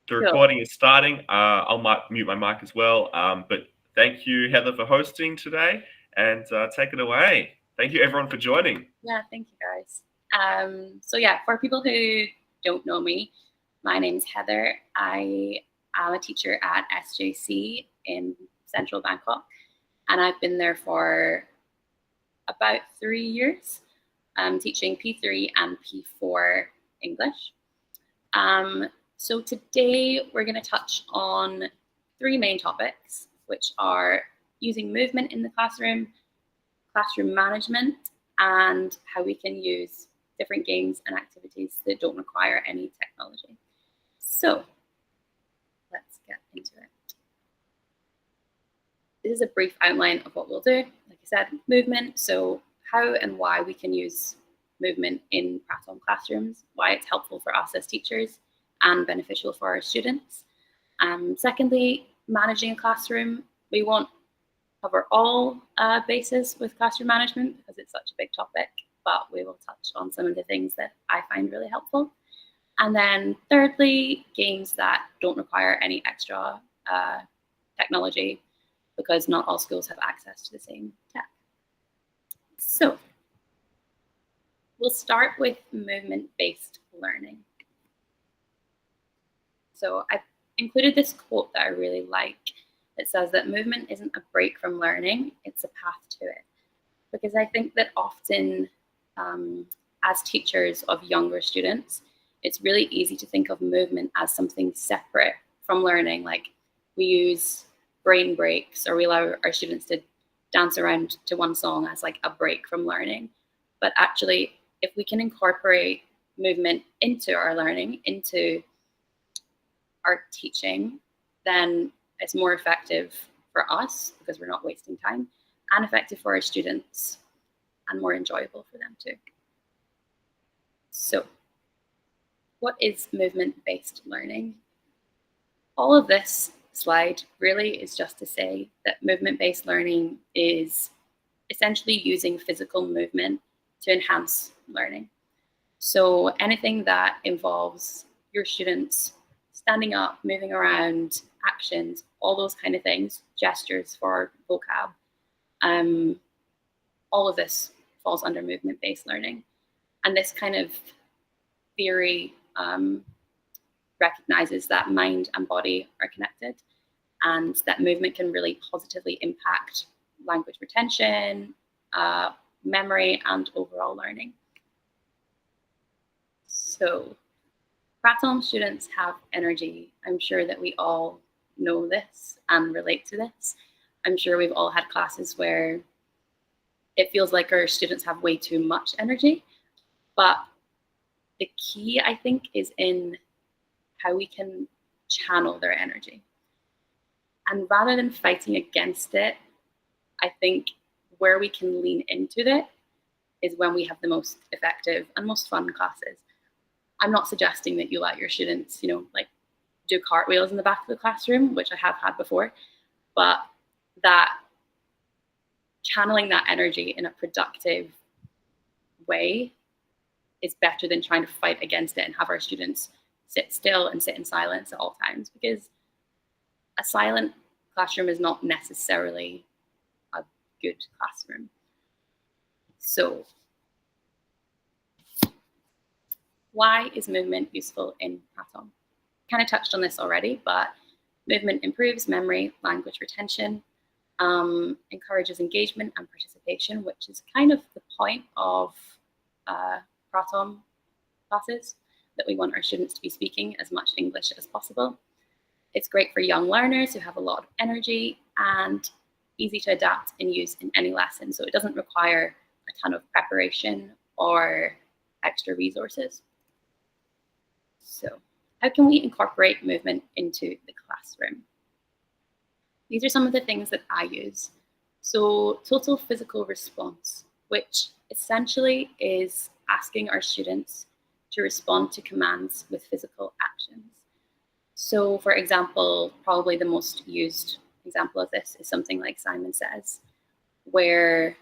The recording is starting. I'll mute my mic as well. But thank you, Heather, for hosting today, and take it away. Thank you, everyone, for joining. Yeah, thank you, guys. So yeah, for people who don't know me, my name's Heather. I am a teacher at SJC in Central Bangkok, and I've been there for about 3 years, teaching P3 and P4 English. So today we're going to touch on 3 main topics, which are using movement in the classroom management, and how we can use different games and activities that don't require any technology. So let's get into it. This is a brief outline of what we'll do. Like I said, movement, so how and why we can use movement in Prathom classrooms, why it's helpful for us as teachers and beneficial for our students. Secondly, managing a classroom. We won't cover all bases with classroom management because it's such a big topic, but we will touch on some of the things that I find really helpful. And then thirdly, games that don't require any extra technology, because not all schools have access to the same tech. So we'll start with movement-based learning. So I've included this quote that I really like. It says that movement isn't a break from learning, it's a path to it. Because I think that often as teachers of younger students, it's really easy to think of movement as something separate from learning. Like we use brain breaks, or we allow our students to dance around to one song as like a break from learning. But actually, if we can incorporate movement into our learning, into our teaching, then it's more effective for us because we're not wasting time, and effective for our students and more enjoyable for them too. So what is movement-based learning? All of this slide really is just to say that movement-based learning is essentially using physical movement to enhance learning. So anything that involves your students standing up, moving around, actions, all those kind of things, gestures for vocab, all of this falls under movement-based learning. And this kind of theory recognizes that mind and body are connected, and that movement can really positively impact language retention, memory, and overall learning. So Prathom students have energy. I'm sure that we all know this and relate to this. I'm sure we've all had classes where it feels like our students have way too much energy, but the key, I think, is in how we can channel their energy. And rather than fighting against it, I think where we can lean into it is when we have the most effective and most fun classes. I'm not suggesting that you let your students, like do cartwheels in the back of the classroom, which I have had before, but that channeling that energy in a productive way is better than trying to fight against it and have our students sit still and sit in silence at all times, because a silent classroom is not necessarily a good classroom. So why is movement useful in Prathom? Kind of touched on this already, but movement improves memory, language retention, encourages engagement and participation, which is kind of the point of Prathom classes, that we want our students to be speaking as much English as possible. It's great for young learners who have a lot of energy, and easy to adapt and use in any lesson. So it doesn't require a ton of preparation or extra resources. So how can we incorporate movement into the classroom? These are some of the things that I use. So total physical response, which essentially is asking our students to respond to commands with physical actions. So for example, probably the most used example of this is something like Simon Says, where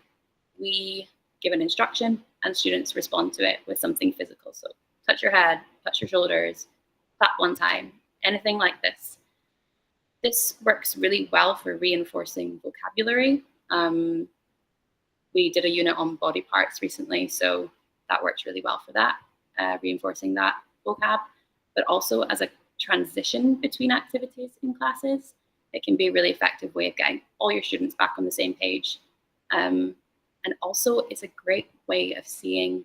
we give an instruction and students respond to it with something physical. So touch your head, touch your shoulders, clap one time, anything like this. This works really well for reinforcing vocabulary. We did a unit on body parts recently, so that works really well for that, reinforcing that vocab, but also as a transition between activities in classes. It can be a really effective way of getting all your students back on the same page. And also it's a great way of seeing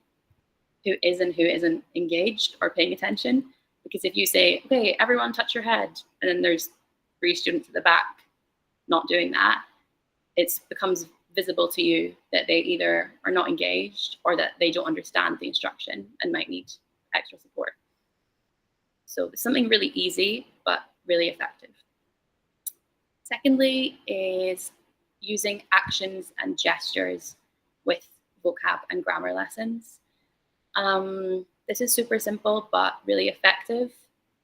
who is and who isn't engaged or paying attention. Because if you say, okay, everyone touch your head, and then there's 3 students at the back not doing that, it becomes visible to you that they either are not engaged or that they don't understand the instruction and might need extra support. So it's something really easy, but really effective. Secondly is using actions and gestures with vocab and grammar lessons. This is super simple, but really effective.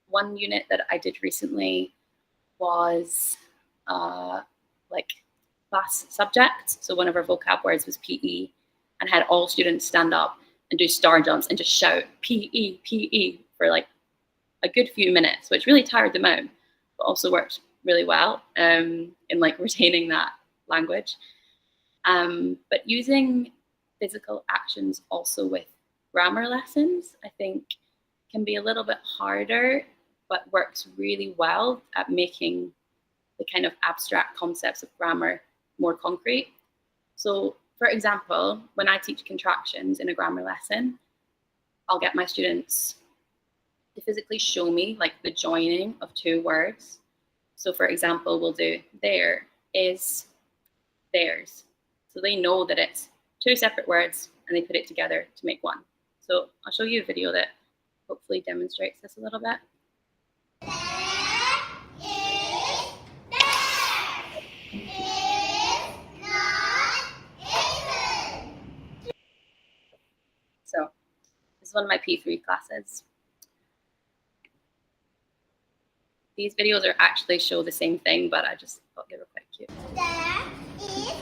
One unit that I did recently was like class subject. So one of our vocab words was PE, and had all students stand up and do star jumps and just shout PE, PE for like a good few minutes, which really tired them out, but also worked really well in like retaining that language. But using physical actions also with grammar lessons, I think can be a little bit harder, but works really well at making the kind of abstract concepts of grammar more concrete. So for example, when I teach contractions in a grammar lesson, I'll get my students to physically show me like the joining of 2 words. So for example, we'll do there is theirs. So they know that it's 2 separate words and they put it together to make one. So I'll show you a video that hopefully demonstrates this a little bit. So this is one of my P3 classes. These videos are actually show the same thing, but I just thought they were quite cute. There is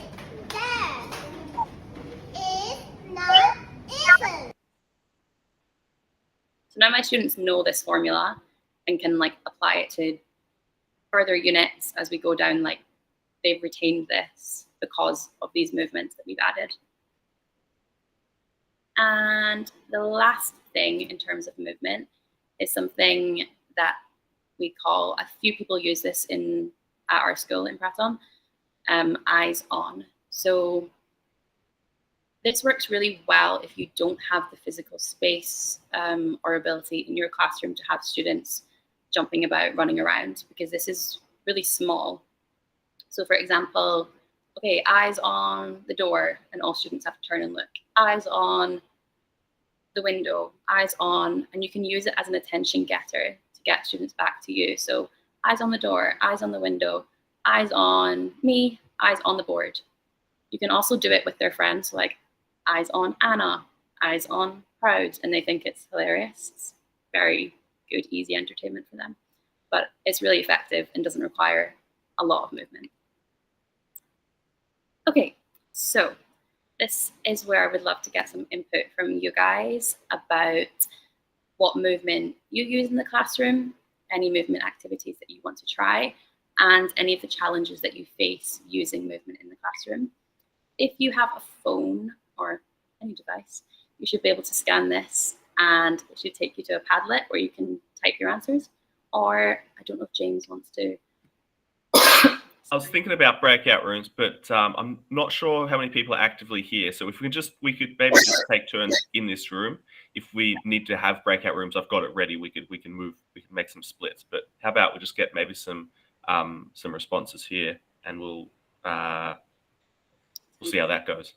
there. Is not isn't. So now my students know this formula and can like apply it to further units as we go down. Like they've retained this because of these movements that we've added. And the last thing in terms of movement is something that we call, a few people use this at our school in Prathom, eyes on. So this works really well if you don't have the physical space or ability in your classroom to have students jumping about, running around, because this is really small. So for example, okay, eyes on the door, and all students have to turn and look. Eyes on the window, eyes on, and you can use it as an attention getter to get students back to you. So eyes on the door, eyes on the window, eyes on me, eyes on the board. You can also do it with their friends, so like eyes on Anna, eyes on Proud, and they think it's hilarious. It's very good, easy entertainment for them. But it's really effective and doesn't require a lot of movement. Okay, so this is where I would love to get some input from you guys about what movement you use in the classroom, any movement activities that you want to try, and any of the challenges that you face using movement in the classroom. If you have a phone or any device, you should be able to scan this and it should take you to a Padlet where you can type your answers. Or I don't know if James wants to. I was thinking about breakout rooms, but I'm not sure how many people are actively here. So if we could maybe just take turns in this room. If we need to have breakout rooms, I've got it ready. We can make some splits. But how about we just get maybe some responses here, and we'll see how that goes.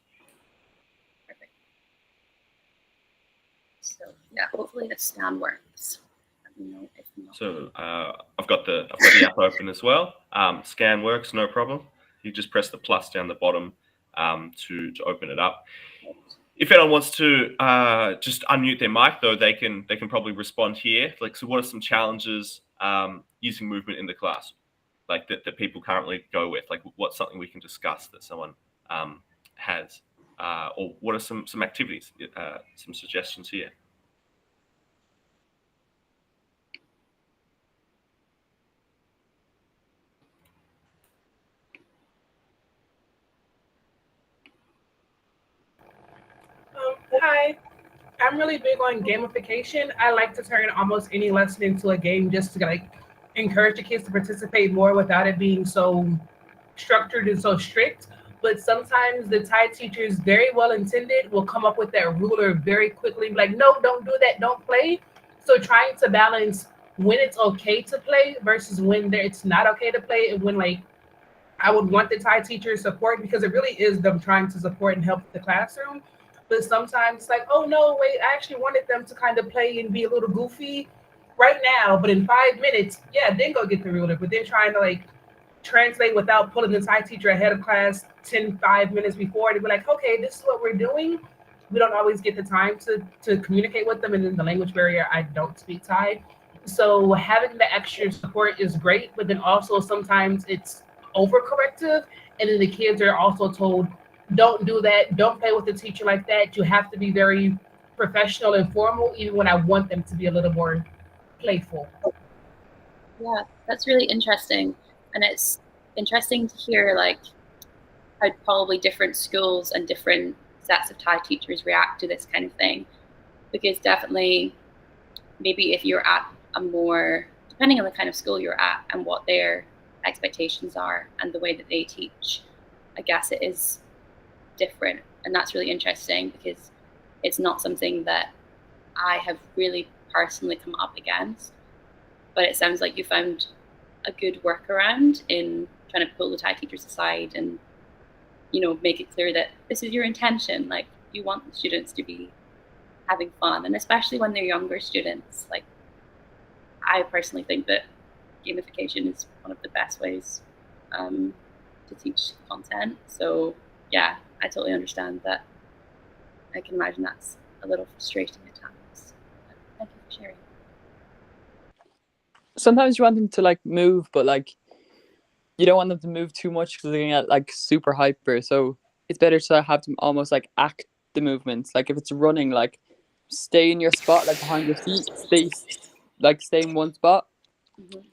Perfect. So yeah, hopefully the scan works. Let me know if not. So I've got the app open as well. Scan works, no problem. You just press the plus down the bottom to open it up. If anyone wants to just unmute their mic, though, they can probably respond here. Like, so what are some challenges using movement in the class, like that people currently go with? Like, what's something we can discuss that someone has, or what are some activities, some suggestions here? Hi. I'm really big on gamification. I like to turn almost any lesson into a game just to like encourage the kids to participate more without it being so structured and so strict. But sometimes the Thai teachers, very well intended, will come up with that ruler very quickly, like, no, don't do that, don't play. So trying to balance when it's okay to play versus when it's not okay to play, and when like I would want the Thai teacher support because it really is them trying to support and help the classroom. But sometimes it's like, oh no, wait, I actually wanted them to kind of play and be a little goofy right now, but in 5 minutes, yeah, then go get the ruler. But then trying to like translate without pulling the Thai teacher ahead of class 5 minutes before to be like, okay, this is what we're doing. We don't always get the time to communicate with them, and then the language barrier, I don't speak Thai. So having the extra support is great, but then also sometimes it's overcorrective, and then the kids are also told, don't do that, don't play with the teacher like that. You have to be very professional and formal, even when I want them to be a little more playful. Yeah, that's really interesting. And it's interesting to hear like how probably different schools and different sets of Thai teachers react to this kind of thing. Because definitely, maybe if you're at a more, depending on the kind of school you're at and what their expectations are and the way that they teach, I guess it is different. And that's really interesting because it's not something that I have really personally come up against. But it sounds like you found a good workaround in trying to pull the Thai teachers aside and, you know, make it clear that this is your intention. Like, you want the students to be having fun, and especially when they're younger students. Like, I personally think that gamification is one of the best ways to teach content. So yeah, I totally understand that. I can imagine that's a little frustrating at times. But thank you for sharing. Sometimes you want them to like move, but like you don't want them to move too much because they're gonna get like super hyper. So it's better to have them almost like act the movements. Like if it's running, like stay in your spot, like behind your seat, stay in one spot,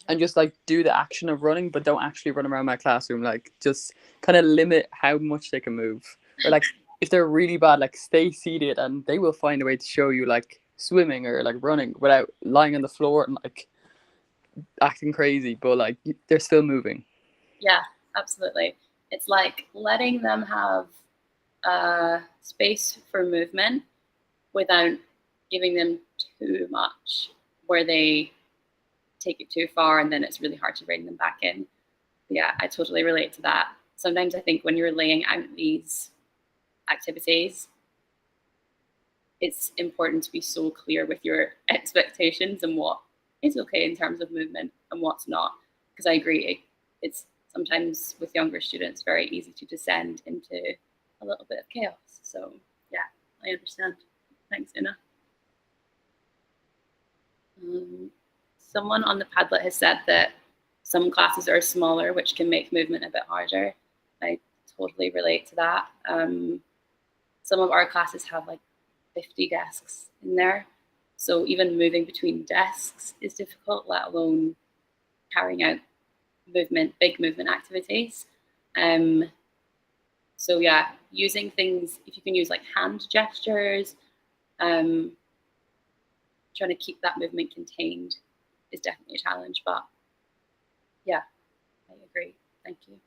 and just like do the action of running, but don't actually run around my classroom. Like just kind of limit how much they can move. Or like if they're really bad, like stay seated, and they will find a way to show you like swimming or like running without lying on the floor and like acting crazy, but like they're still moving. Yeah, absolutely. It's like letting them have space for movement without giving them too much where they take it too far and then it's really hard to bring them back in. Yeah, I totally relate to that. Sometimes I think when you're laying out these activities, it's important to be so clear with your expectations and what is okay in terms of movement and what's not. Because I agree, it's sometimes with younger students very easy to descend into a little bit of chaos. So yeah, I understand. Thanks, Una. Someone on the Padlet has said that some classes are smaller, which can make movement a bit harder. I totally relate to that. Some of our classes have like 50 desks in there. So even moving between desks is difficult, let alone carrying out big movement activities. So yeah, using things, if you can use like hand gestures, trying to keep that movement contained is definitely a challenge, but yeah, I agree. Thank you.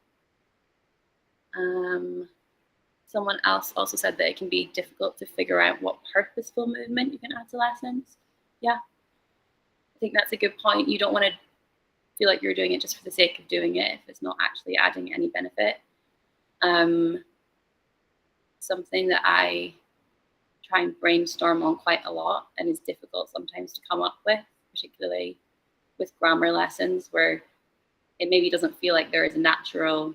Someone else also said that it can be difficult to figure out what purposeful movement you can add to lessons. Yeah, I think that's a good point. You don't want to feel like you're doing it just for the sake of doing it if it's not actually adding any benefit. Something that I try and brainstorm on quite a lot and is difficult sometimes to come up with, particularly with grammar lessons where it maybe doesn't feel like there is a natural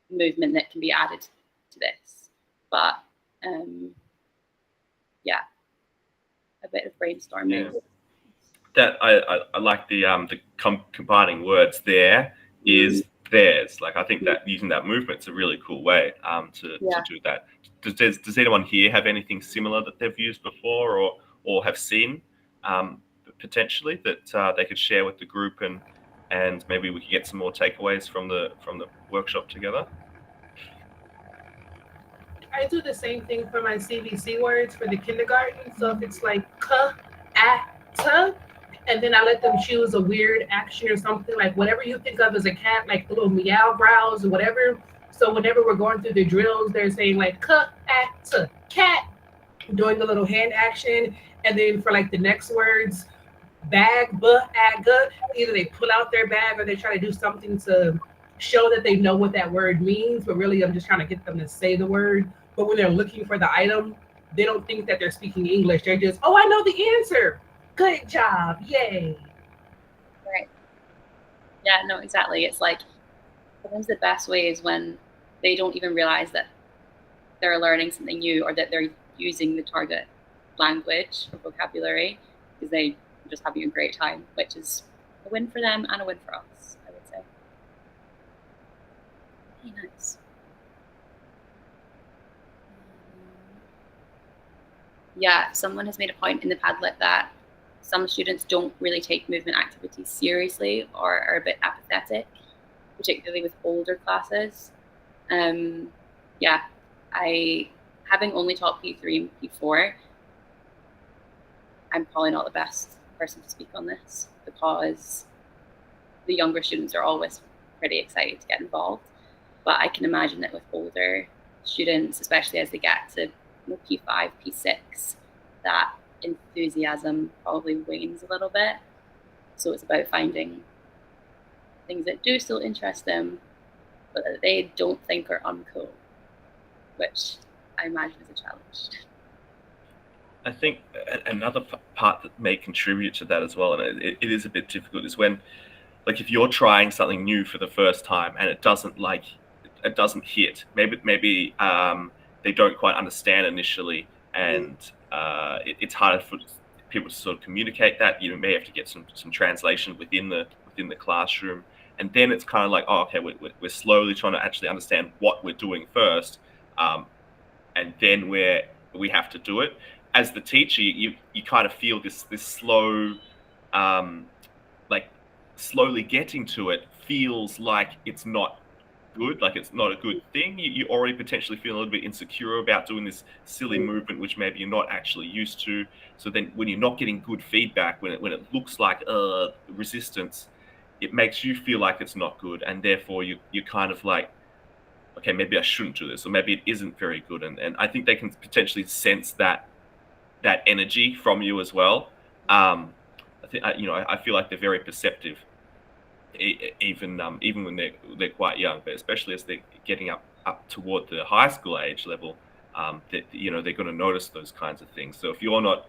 movement that can be added to this. But yeah, a bit of brainstorming. Yeah. That I like the combining words. There is theirs. Like I think that using that movement's a really cool way to do that. Does anyone here have anything similar that they've used before or have seen potentially that they could share with the group and maybe we could get some more takeaways from the workshop together? I do the same thing for my CVC words for the kindergarten. So if it's like k, at, t, and then I let them choose a weird action or something, like whatever you think of as a cat, like the little meow growls or whatever. So whenever we're going through the drills, they're saying like k, at, t, cat, doing the little hand action. And then for like the next words, bag, ag, either they pull out their bag or they try to do something to show that they know what that word means, but really I'm just trying to get them to say the word. But when they're looking for the item, they don't think that they're speaking English. They're just, oh, I know the answer. Good job. Yay. Right. Yeah, no, exactly. It's like sometimes the best way is when they don't even realize that they're learning something new or that they're using the target language or vocabulary, because they just having a great time, which is a win for them and a win for us, I would say. Very nice. Yeah, someone has made a point in the Padlet that some students don't really take movement activities seriously or are a bit apathetic, particularly with older classes. Yeah, having only taught P3 and P4, I'm probably not the best person to speak on this because the younger students are always pretty excited to get involved. But I can imagine that with older students, especially as they get to P5, P6, that enthusiasm probably wanes a little bit. So it's about finding things that do still interest them, but that they don't think are uncool, which I imagine is a challenge. I think another part that may contribute to that as well, and it is a bit difficult, is when, like, if you're trying something new for the first time and it doesn't hit. Maybe they don't quite understand initially, and it's harder for people to sort of communicate that. You may have to get some translation within the classroom, and then it's kind of like, oh, okay, we're slowly trying to actually understand what we're doing first, and then we have to do it. As the teacher, you kind of feel this slow, like slowly getting to it feels like it's not good, like it's not a good thing. You already potentially feel a little bit insecure about doing this silly movement, which maybe you're not actually used to. So then when you're not getting good feedback, when it looks like resistance, it makes you feel like it's not good. And therefore you're kind of like, okay, maybe I shouldn't do this, or maybe it isn't very good. And I think they can potentially sense that energy from you as well. I feel like they're very perceptive, even when they're quite young, but especially as they're getting up toward the high school age level, that they're going to notice those kinds of things. So if you're not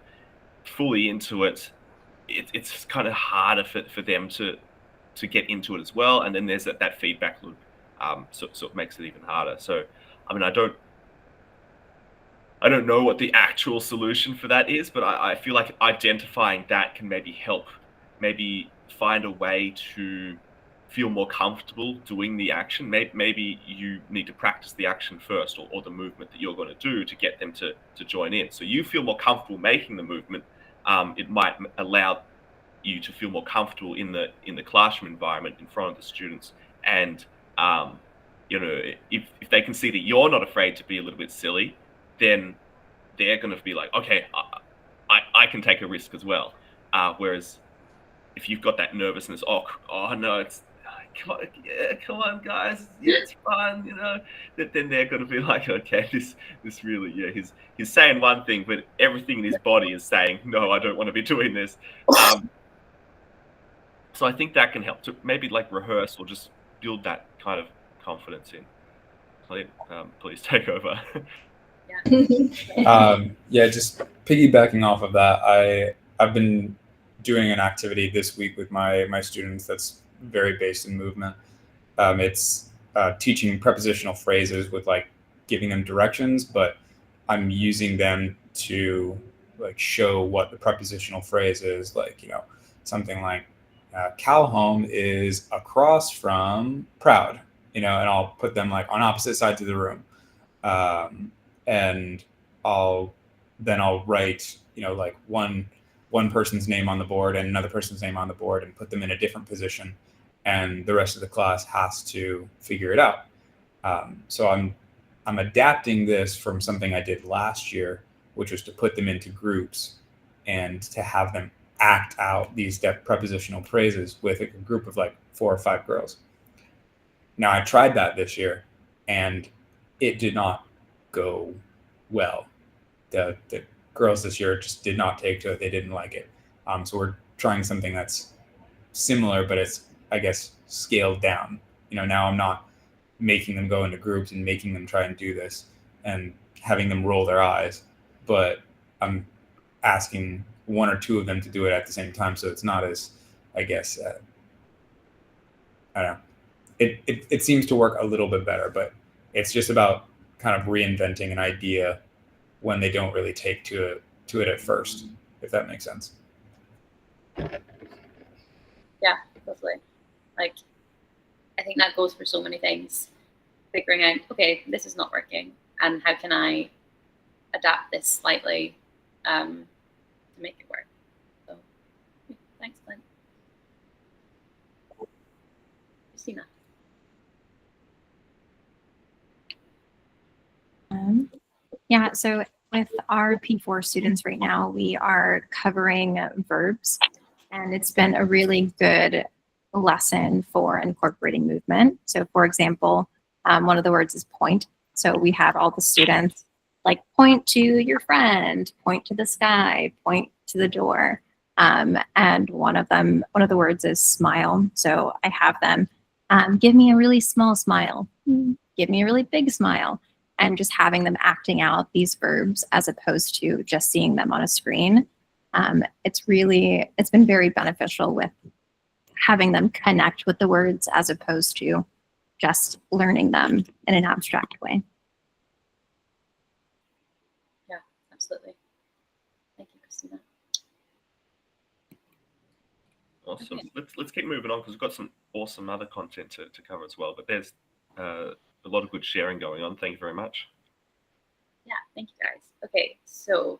fully into it, it's kind of harder for them to get into it as well. And then there's that feedback loop, so it makes it even harder. So I mean, I don't know what the actual solution for that is, but I feel like identifying that can maybe help, maybe find a way to feel more comfortable doing the action. Maybe you need to practice the action first, or the movement that you're going to do, to get them to join in. So you feel more comfortable making the movement. It might allow you to feel more comfortable in the classroom environment in front of the students. And if they can see that you're not afraid to be a little bit silly, then they're going to be like, okay, I can take a risk as well. Whereas if you've got that nervousness, oh no, it's come on guys, yeah, it's fun, then they're going to be like, okay, this really, he's saying one thing, but everything in his body is saying, no, I don't want to be doing this. So I think that can help to maybe like rehearse or just build that kind of confidence in. Please take over. Just piggybacking off of that, I've been doing an activity this week with my students that's very based in movement. It's teaching prepositional phrases with like giving them directions, but I'm using them to like show what the prepositional phrase is, like, something like cow home is across from proud, and I'll put them like on opposite sides of the room. And I'll write, like one person's name on the board and another person's name on the board and put them in a different position. And the rest of the class has to figure it out. So I'm I'm adapting this from something I did last year, which was to put them into groups and to have them act out these prepositional phrases with a group of like 4 or 5 girls. Now, I tried that this year, and it did not go well. The girls this year just did not take to it. They didn't like it. So we're trying something that's similar, but it's, I guess, scaled down. Now I'm not making them go into groups and making them try and do this and having them roll their eyes, but I'm asking 1 or 2 of them to do it at the same time. So it's not as, I guess, I don't know. It seems to work a little bit better, but it's just about kind of reinventing an idea when they don't really take to it at first, if that makes sense. Yeah, totally. Like, I think that goes for so many things. Figuring out, okay, this is not working, and how can I adapt this slightly to make it work? So, thanks, Glenn. Christina. Yeah, so with our P4 students right now, we are covering verbs, and it's been a really good lesson for incorporating movement. So for example, one of the words is point. So we have all the students like point to your friend, point to the sky, point to the door. And one of the words is smile. So I have them give me a really small smile, give me a really big smile, and just having them acting out these verbs as opposed to just seeing them on a screen. It's been very beneficial with having them connect with the words as opposed to just learning them in an abstract way. Yeah, absolutely. Thank you, Christina. Awesome. Okay. Let's keep moving on, because we've got some awesome other content to cover as well. But there's a lot of good sharing going on. Thank you very much. Yeah, thank you, guys. Okay, so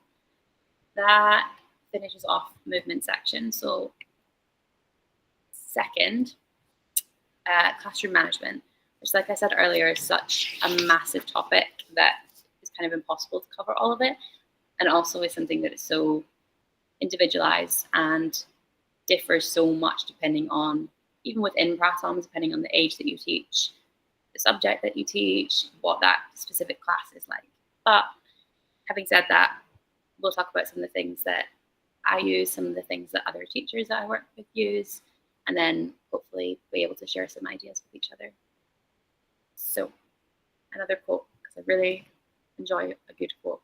that finishes off movement section. So second, classroom management, which, like I said earlier, is such a massive topic that is kind of impossible to cover all of it, and also is something that is so individualized and differs so much depending on, even within Prathom, depending on the age that you teach, the subject that you teach, what that specific class is like. But having said that, we'll talk about some of the things that I use, some of the things that other teachers that I work with use, and then hopefully be able to share some ideas with each other. So another quote, because I really enjoy a good quote.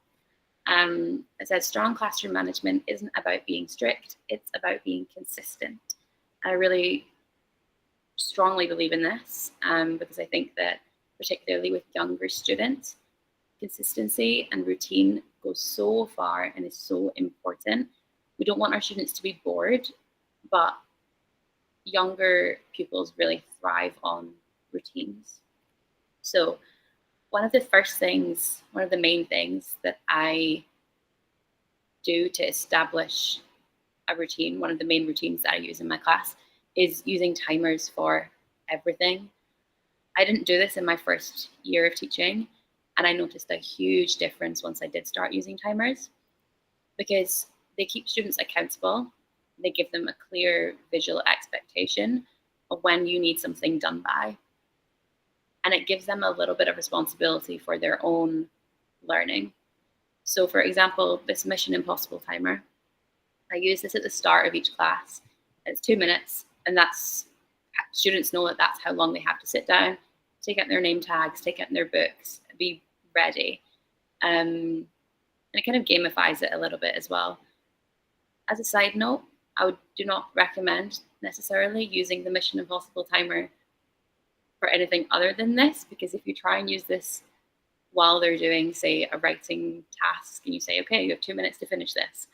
It says, strong classroom management isn't about being strict, it's about being consistent. I really strongly believe in this because I think that particularly with younger students, consistency and routine goes so far and is so important. We don't want our students to be bored, but younger pupils really thrive on routines. So one of the main things that I do to establish a routine, one of the main routines that I use in my class, is using timers for everything. I didn't do this in my first year of teaching, and I noticed a huge difference once I did start using timers, because they keep students accountable. They give them a clear visual expectation of when you need something done by. And it gives them a little bit of responsibility for their own learning. So for example, this Mission Impossible timer, I use this at the start of each class. It's 2 minutes, and that's, students know that that's how long they have to sit down, take out their name tags, take out their books, be ready. And it kind of gamifies it a little bit as well. As a side note, I do not recommend necessarily using the Mission Impossible timer for anything other than this, because if you try and use this while they're doing, say, a writing task, and you say, okay, you have 2 minutes to finish this,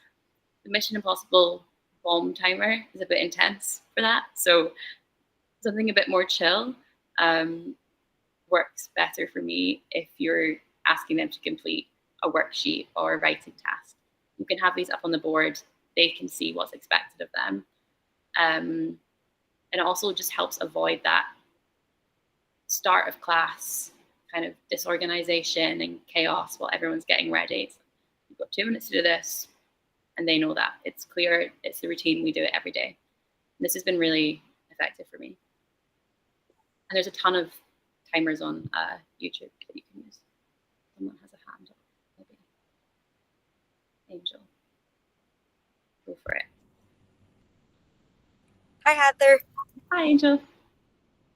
the Mission Impossible bomb timer is a bit intense for that. So something a bit more chill works better for me if you're asking them to complete a worksheet or a writing task. You can have these up on the board. They can see what's expected of them. And it also just helps avoid that start of class kind of disorganization and chaos while everyone's getting ready. It's like, you've got 2 minutes to do this, and they know that. It's clear, it's the routine, we do it every day. And this has been really effective for me. And there's a ton of timers on YouTube that you can use. Someone has a hand up, maybe. Angel. Go for it. Hi, Heather. Hi, Angel.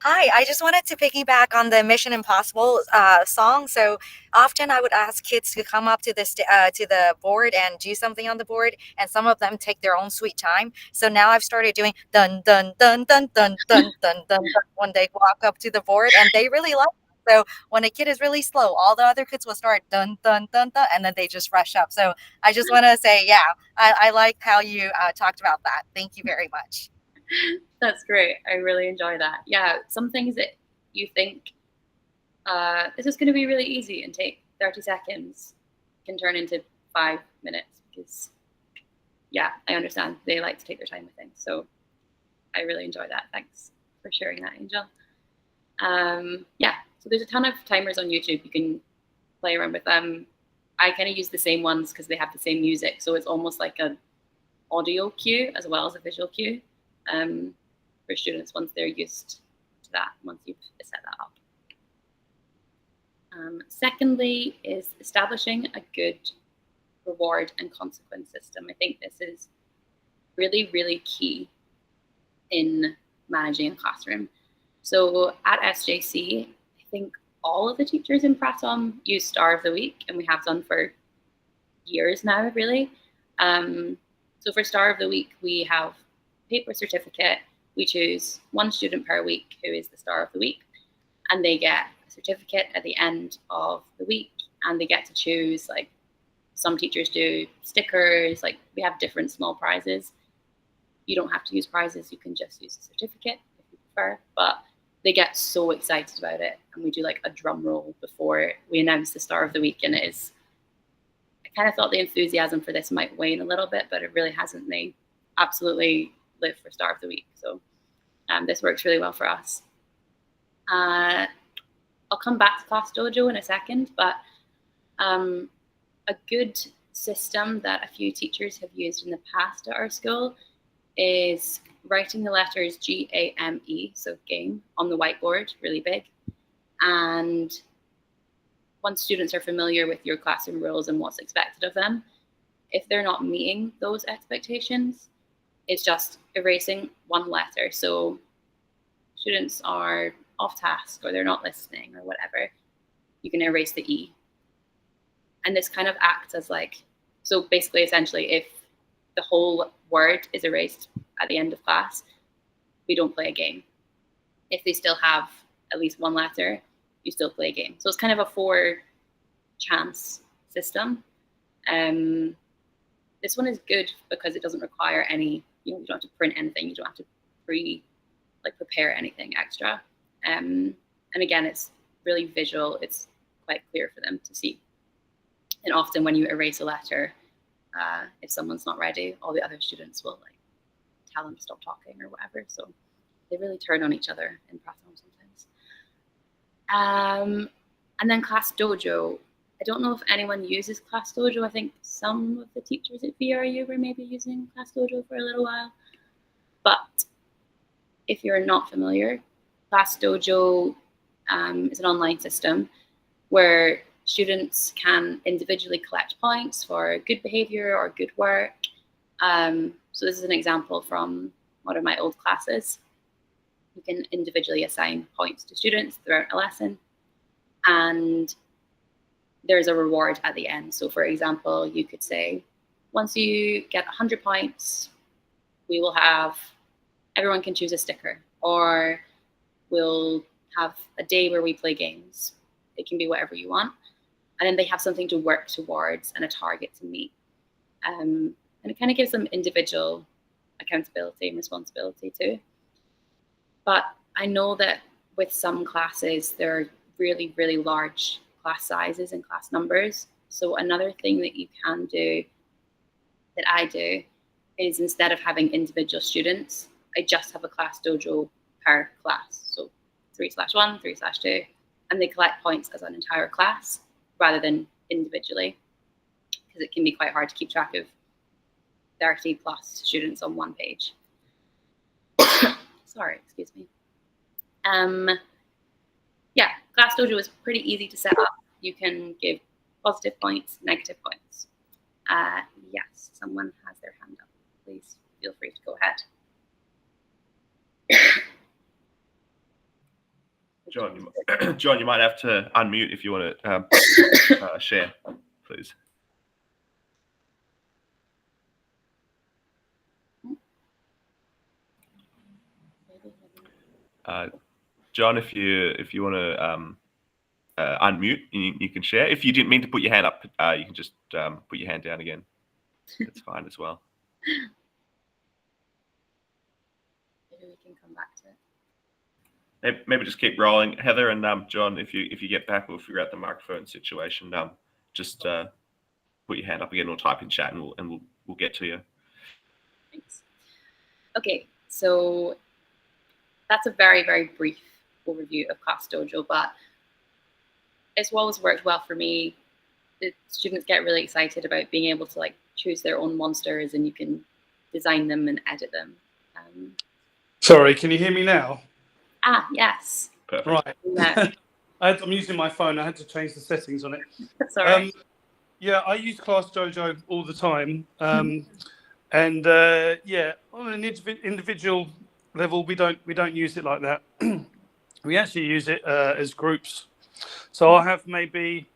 Hi, I just wanted to piggyback on the Mission Impossible song. So often I would ask kids to come up to the board and do something on the board, and some of them take their own sweet time. So now I've started doing dun dun dun dun dun dun dun dun when they walk up to the board, and they really like it. So when a kid is really slow, all the other kids will start dun dun dun dun, and then they just rush up. So I just want to say, yeah, I like how you talked about that. Thank you very much. That's great. I really enjoy that. Yeah, some things that you think this is going to be really easy and take 30 seconds can turn into 5 minutes because, yeah, I understand they like to take their time with things. So I really enjoy that. Thanks for sharing that, Angel. Yeah, so there's a ton of timers on YouTube. You can play around with them. I kind of use the same ones because they have the same music. So it's almost like an audio cue as well as a visual cue. For students once they're used to that, once you've set that up. Secondly is establishing a good reward and consequence system. I think this is really, really key in managing a classroom. So at SJC, I think all of the teachers in Prathom use Star of the Week, and we have done for years now, really. So for Star of the Week, we have paper certificate. We choose one student per week who is the Star of the Week, and they get a certificate at the end of the week, and they get to choose, like, some teachers do stickers, like we have different small prizes. You don't have to use prizes, you can just use a certificate if you prefer, but they get so excited about it, and we do like a drum roll before we announce the Star of the Week, and it is, I kind of thought the enthusiasm for this might wane a little bit, but it really hasn't. They absolutely live for Star of the Week. So this works really well for us. I'll come back to Class Dojo in a second, but a good system that a few teachers have used in the past at our school is writing the letters GAME, so game, on the whiteboard, really big. And once students are familiar with your classroom rules and what's expected of them, if they're not meeting those expectations, it's just erasing one letter. So students are off task or they're not listening or whatever, you can erase the E. And this kind of acts as like, so basically, essentially, if the whole word is erased at the end of class, we don't play a game. If they still have at least one letter, you still play a game. So it's kind of a 4-chance system. This one is good because it doesn't require any, you don't have to print anything. You don't have to prepare anything extra. And again, it's really visual. It's quite clear for them to see. And often when you erase a letter, if someone's not ready, all the other students will like tell them to stop talking or whatever. So they really turn on each other in Prathom sometimes. And then Class Dojo. I don't know if anyone uses Class Dojo. I think some of the teachers at VRU were maybe using Class Dojo for a little while. But if you're not familiar, Class Dojo is an online system where students can individually collect points for good behavior or good work. So this is an example from one of my old classes. You can individually assign points to students throughout a lesson, and there's a reward at the end. So for example, you could say, once you get 100 points, we will have, everyone can choose a sticker, or we'll have a day where we play games. It can be whatever you want. And then they have something to work towards and a target to meet. And it kind of gives them individual accountability and responsibility too. But I know that with some classes, there are really, really large class sizes and class numbers. So another thing that you can do, that I do, is instead of having individual students, I just have a Class Dojo per class. So 3/1, 3/2, and they collect points as an entire class rather than individually, because it can be quite hard to keep track of 30 plus students on one page. Sorry, excuse me. Yeah, Class Dojo is pretty easy to set up. You can give positive points, negative points. Yes, someone has their hand up. Please feel free to go ahead. John, you might have to unmute if you want to share, please. John, if you want to unmute, you can share. If you didn't mean to put your hand up, you can just put your hand down again. That's fine as well. Maybe we can come back to it. Maybe just keep rolling, Heather and John. If you get back, we'll figure out the microphone situation. Just put your hand up again or type in chat, and we'll get to you. Thanks. Okay, so that's a very, very brief overview of Class Dojo, but it's always worked well for me. The students get really excited about being able to choose their own monsters, and you can design them and edit them. Sorry, can you hear me now? Yes. Perfect. Right. Yeah. I'm using my phone. I had to change the settings on it. That's all right. Yeah, I use Class Dojo all the time. And yeah, on an individual level, we don't use it like that. We actually use it as groups. So I have maybe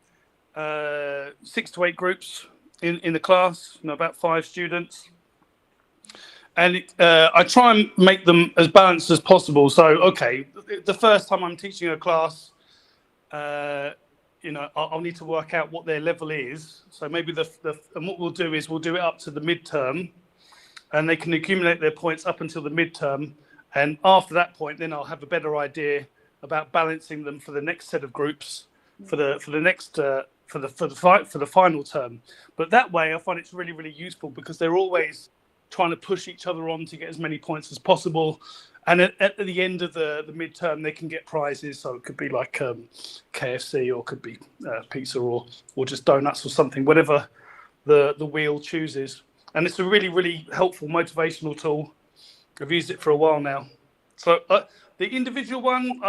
6 to 8 groups in the class, about 5 students. And I try and make them as balanced as possible. So, okay, the first time I'm teaching a class, I'll need to work out what their level is. So maybe and what we'll do is we'll do it up to the midterm, and they can accumulate their points up until the midterm. And after that point, then I'll have a better idea about balancing them for the next set of groups for the final term. But that way, I find it's really, really useful because they're always trying to push each other on to get as many points as possible. And at the end of the midterm, they can get prizes. So it could be like KFC, or it could be pizza, or just donuts or something, whatever the wheel chooses. And it's a really, really helpful motivational tool. I've used it for a while now. So the individual one,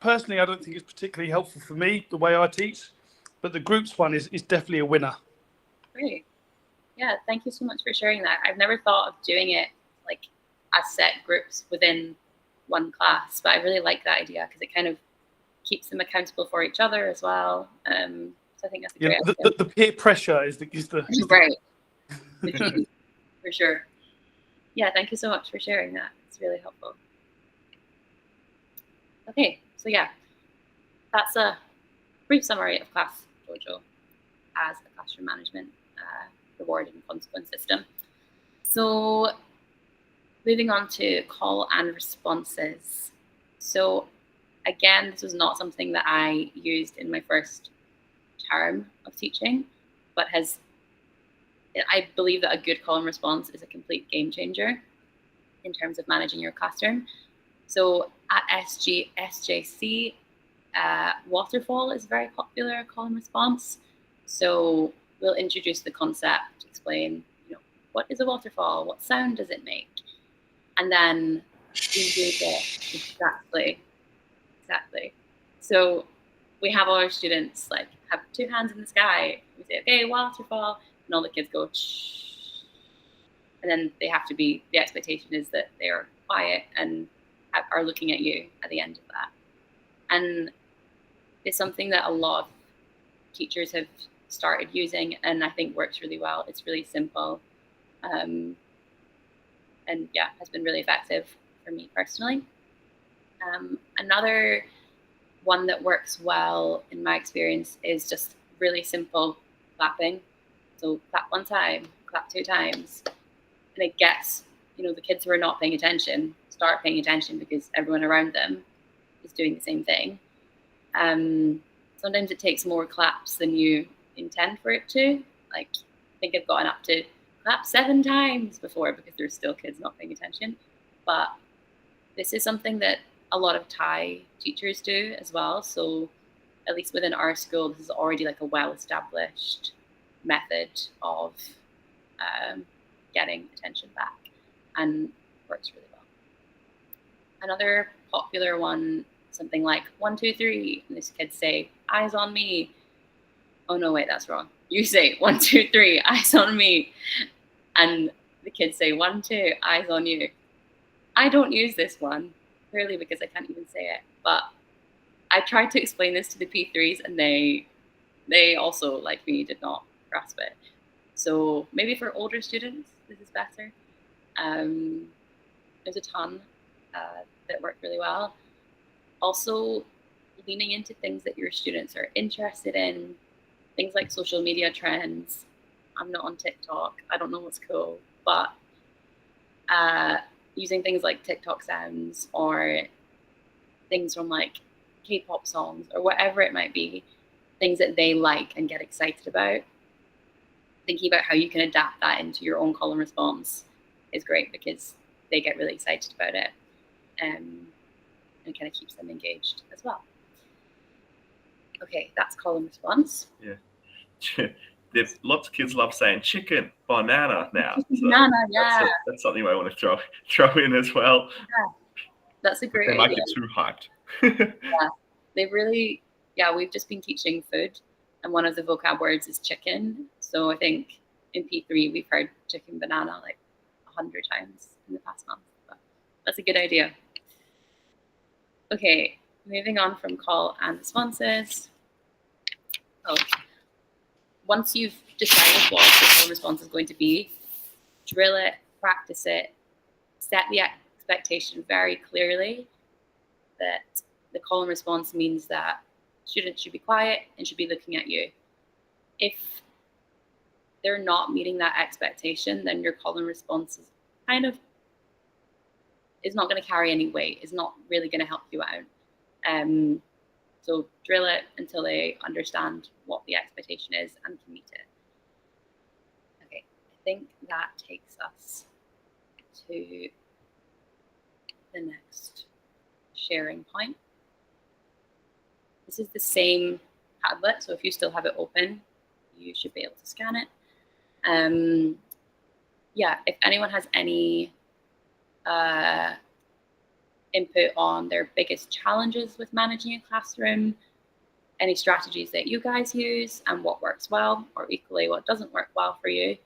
personally, I don't think it's particularly helpful for me, the way I teach. But the groups one is definitely a winner. Great. Yeah, thank you so much for sharing that. I've never thought of doing it as set groups within one class, but I really like that idea because it kind of keeps them accountable for each other as well. So I think that's a great idea. The peer pressure is the right. The key, for sure. Yeah, thank you so much for sharing that. It's really helpful. Okay, so yeah, that's a brief summary of Class Dojo as a classroom management reward and consequence system. So moving on to call and responses. So again, this was not something that I used in my first term of teaching, but I believe that a good call and response is a complete game changer in terms of managing your classroom. So at SJC, waterfall is a very popular call and response. So we'll introduce the concept, explain, what is a waterfall? What sound does it make? And then we use it exactly. So we have all our students have 2 hands in the sky. We say, okay, waterfall, and all the kids go, shh. And then they have to be, the expectation is that they are quiet and are looking at you at the end of that. And it's something that a lot of teachers have started using and I think works really well. It's really simple. And yeah, has been really effective for me personally. Another one that works well in my experience is just really simple clapping. So clap 1 time, clap 2 times. And it gets, the kids who are not paying attention start paying attention because everyone around them is doing the same thing. Sometimes it takes more claps than you intend for it to. I think I've gotten up to clap 7 times before because there's still kids not paying attention. But this is something that a lot of Thai teachers do as well. So at least within our school, this is already like a well-established method of getting attention back, and works really well. Another popular one, something like 1, 2, 3, and these kids say, eyes on me. Oh no, wait, that's wrong. You say 1, 2, 3, eyes on me. And the kids say 1, 2, eyes on you. I don't use this one, clearly because I can't even say it. But I tried to explain this to the P3s, and they also, like me, did not grasp it. So maybe for older students, this is better. There's a ton that work really well. Also, leaning into things that your students are interested in, things like social media trends. I'm not on TikTok. I don't know what's cool, but using things like TikTok sounds or things from like K-pop songs or whatever it might be, things that they like and get excited about. Thinking about how you can adapt that into your own call and response is great because they get really excited about it, and kind of keeps them engaged as well. Okay, that's call and response. Yeah. There's lots of kids love saying chicken, banana now. So Banana, yeah. That's something I want to throw in as well. Yeah, that's a great They might idea. get too hyped. Yeah, they really, we've just been teaching food, and one of the vocab words is chicken. So I think in P3 we've heard chicken banana like 100 times in the past month. But that's a good idea. Okay, moving on from call and responses. Once you've decided what the call and response is going to be, drill it, practice it, set the expectation very clearly that the call and response means that students should be quiet and should be looking at you. If they're not meeting that expectation, then your call and response is not going to carry any weight, is not really going to help you out. So drill it until they understand what the expectation is and can meet it. Okay, I think that takes us to the next sharing point. This is the same Padlet, so if you still have it open, you should be able to scan it. If anyone has any input on their biggest challenges with managing a classroom, any strategies that you guys use and what works well, or equally what doesn't work well for you,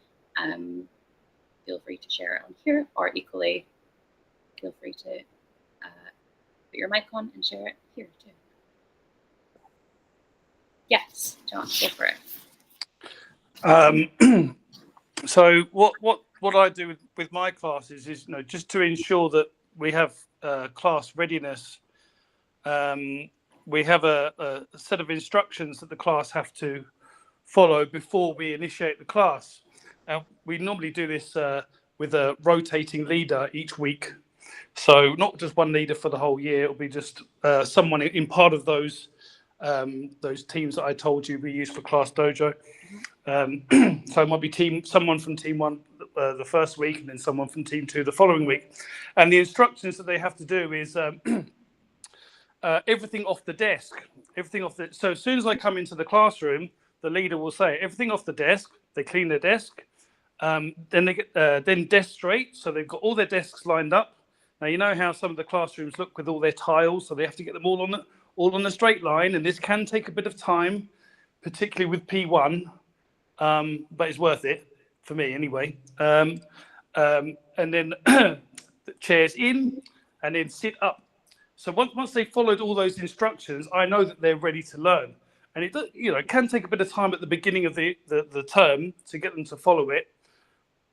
feel free to share it on here, or equally feel free to put your mic on and share it here too. Yes, John, go for it. So what I do with my classes is, just to ensure that we have class readiness. We have a set of instructions that the class have to follow before we initiate the class. We normally do this with a rotating leader each week. So not just one leader for the whole year. It'll be just someone in part of those teams that I told you we use for Class Dojo. So it might be someone from team 1 the first week, and then someone from team 2 the following week. And the instructions that they have to do is everything off the desk. So as soon as I come into the classroom, the leader will say everything off the desk. They clean their desk. Then they get then desk straight. So they've got all their desks lined up. Now you know how some of the classrooms look with all their tiles, so they have to get them all on a straight line, and this can take a bit of time, particularly with P1, but it's worth it for me anyway. And then the chairs in, and then sit up. So once they've followed all those instructions, I know that they're ready to learn. And it can take a bit of time at the beginning of the term to get them to follow it.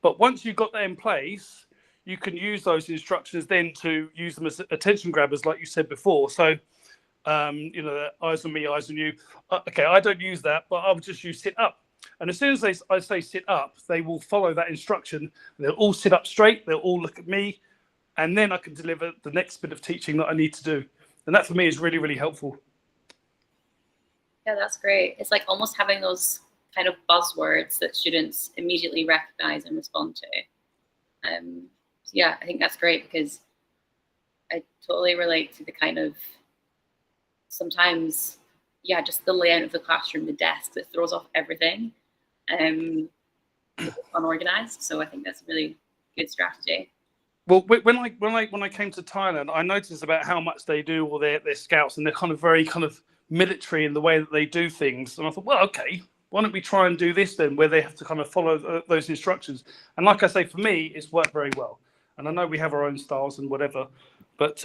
But once you've got that in place, you can use those instructions then to use them as attention grabbers, like you said before. So, eyes on me, eyes on you. Okay, I don't use that, but I'll just use sit up. And as soon as I say sit up, they will follow that instruction. They'll all sit up straight. They'll all look at me. And then I can deliver the next bit of teaching that I need to do. And that for me is really, really helpful. Yeah, that's great. It's like almost having those kind of buzzwords that students immediately recognize and respond to. I think that's great, because I totally relate to the kind of, sometimes yeah, just the layout of the classroom, the desks, it throws off everything. It's unorganized. So I think that's a really good strategy. Well, when I came to Thailand, I noticed about how much they do all their scouts, and they're kind of very kind of military in the way that they do things. And I thought, well, okay, why don't we try and do this then, where they have to kind of follow those instructions? And like I say, for me, it's worked very well. And I know we have our own styles and whatever, but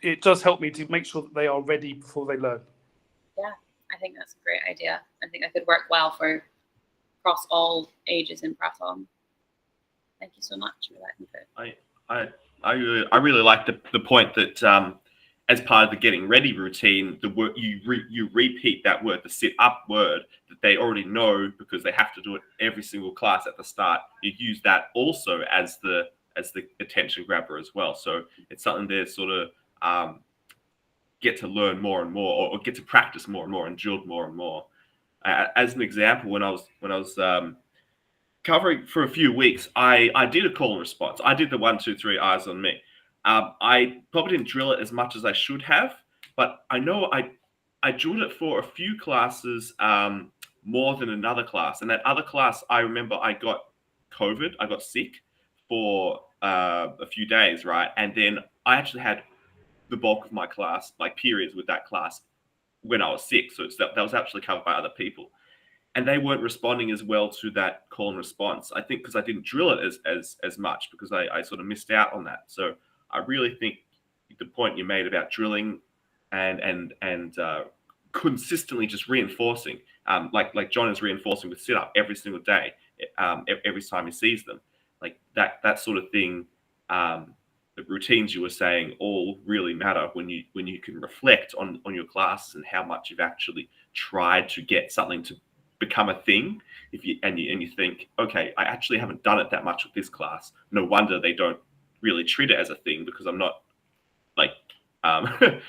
it does help me to make sure that they are ready before they learn. Yeah, I think that's a great idea. I think that could work well for across all ages in Prathom. Thank you so much for that input. I really like the point that as part of the getting ready routine, the word you repeat that word, the sit up word that they already know because they have to do it every single class at the start. You use that also as the attention grabber as well. So it's something they sort of get to learn more and more, or get to practice more and more, and drill more and more. As an example, when I was covering for a few weeks, I did a call and response. I did the 1, 2, 3 eyes on me. I probably didn't drill it as much as I should have, but I know I drilled it for a few classes more than another class. And that other class, I remember I got COVID. I got sick for a few days, right? And then I actually had the bulk of my class, like periods with that class, when I was sick. So that was actually covered by other people. And they weren't responding as well to that call and response. I think because I didn't drill it as much, because I sort of missed out on that. So I really think the point you made about drilling and consistently just reinforcing, like John is reinforcing with sit up every single day, every time he sees them, like that sort of thing. The routines you were saying all really matter when you can reflect on your classes and how much you've actually tried to get something to become a thing. If you think, okay, I actually haven't done it that much with this class. No wonder they don't really treat it as a thing, because I'm not like, I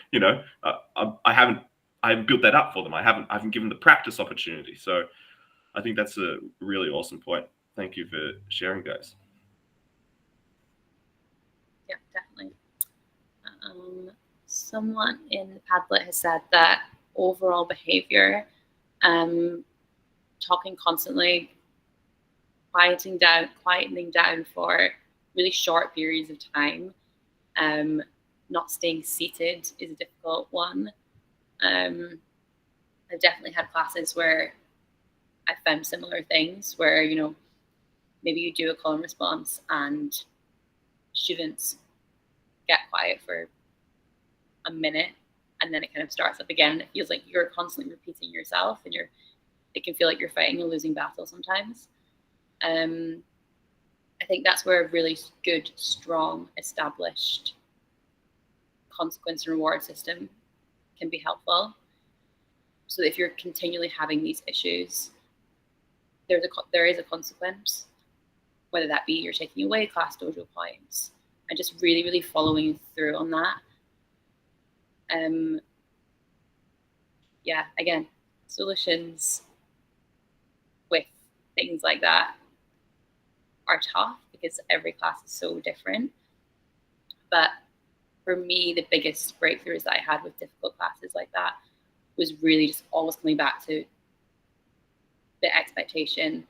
haven't built that up for them. I haven't given the practice opportunity. So I think that's a really awesome point. Thank you for sharing, guys. Yeah, definitely. Someone in the Padlet has said that overall behavior, talking constantly, quietening down for really short periods of time, not staying seated is a difficult one. I've definitely had classes where I found similar things where, maybe you do a call and response and students get quiet for a minute and then it kind of starts up again. It feels like you're constantly repeating yourself, and it can feel like you're fighting a losing battle sometimes. I think that's where a really good, strong, established consequence and reward system can be helpful. So if you're continually having these issues, there is a consequence, whether that be you're taking away class dojo points, and just really, really following through on that. Yeah, again, solutions with things like that are tough because every class is so different. But for me, the biggest breakthroughs that I had with difficult classes like that was really just always coming back to the expectation.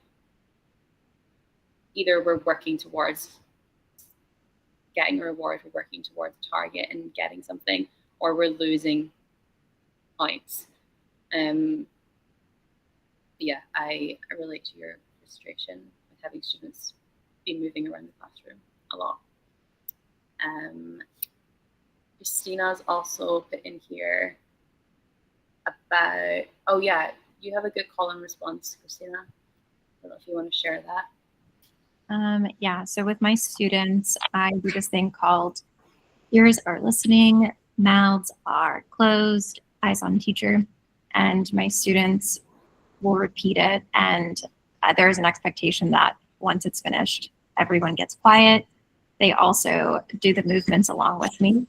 Either we're working towards getting a reward, we're working towards a target and getting something, or we're losing points. Yeah, I relate to your frustration with having students be moving around the classroom a lot. Christina's also put in here about, oh yeah, you have a good call and response, Christina. I don't know if you want to share that. Yeah, so with my students, I do this thing called ears are listening, mouths are closed, eyes on teacher, and my students will repeat it. And there's an expectation that once it's finished, everyone gets quiet. They also do the movements along with me.